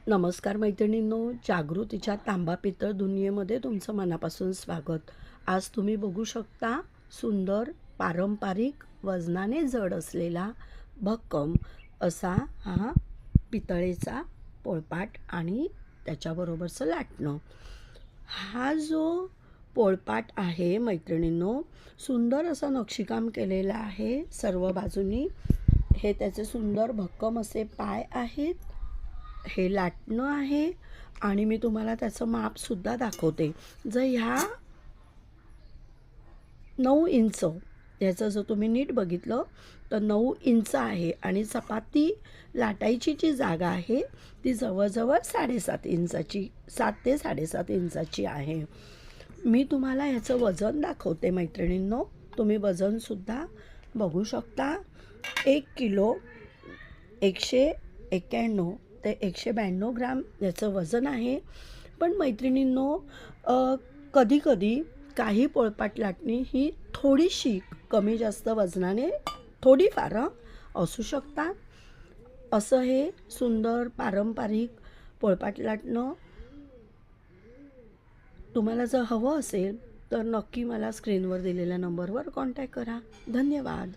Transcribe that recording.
नमस्कार मैत्रिणींनो, जागृतीच्या तांबा पितळ दुनियेमध्ये तुमचं मनापासून स्वागत. आज तुम्ही बघू शकता सुंदर पारंपरिक वजनाने जड असलेला भक्कम असा हा पितळेचा पोळपाट आणि त्याच्याबरोबरचं लाटणं. हा जो पोळपाट आहे मैत्रिणींनो, सुंदर असं नक्षीकाम केलेलं आहे सर्व बाजूनी. हे त्याचे सुंदर भक्कम असे पाय आहेत. हे लाटणं आहे आणि मी तुम्हाला त्याचं मापसुद्धा दाखवते. जर ह्या 9 इंच याचं जर तुम्ही नीट बघितलं तर 9 इंच आहे आणि चपाती लाटायची जी जागा आहे ती जवळजवळ 7.5 इंचाची, 7 ते 7.5 इंचाची आहे. मी तुम्हाला ह्याचं वजन दाखवते मैत्रिणींनो. तुम्ही वजनसुद्धा बघू शकता. 1 किलो 191 ते 192 ग्राम याचं वजन आहे. पण मैत्रिणींनो, कधीकधी काही पोळपाट लाटणी ही थोडीशी कमी जास्त वजनाने थोडीफार असू शकतात. असं हे सुंदर पारंपरिक पोळपाट लाटणं तुम्हाला जर हवं असेल तर नक्की मला स्क्रीनवर दिलेल्या नंबरवर कॉन्टॅक्ट करा. धन्यवाद.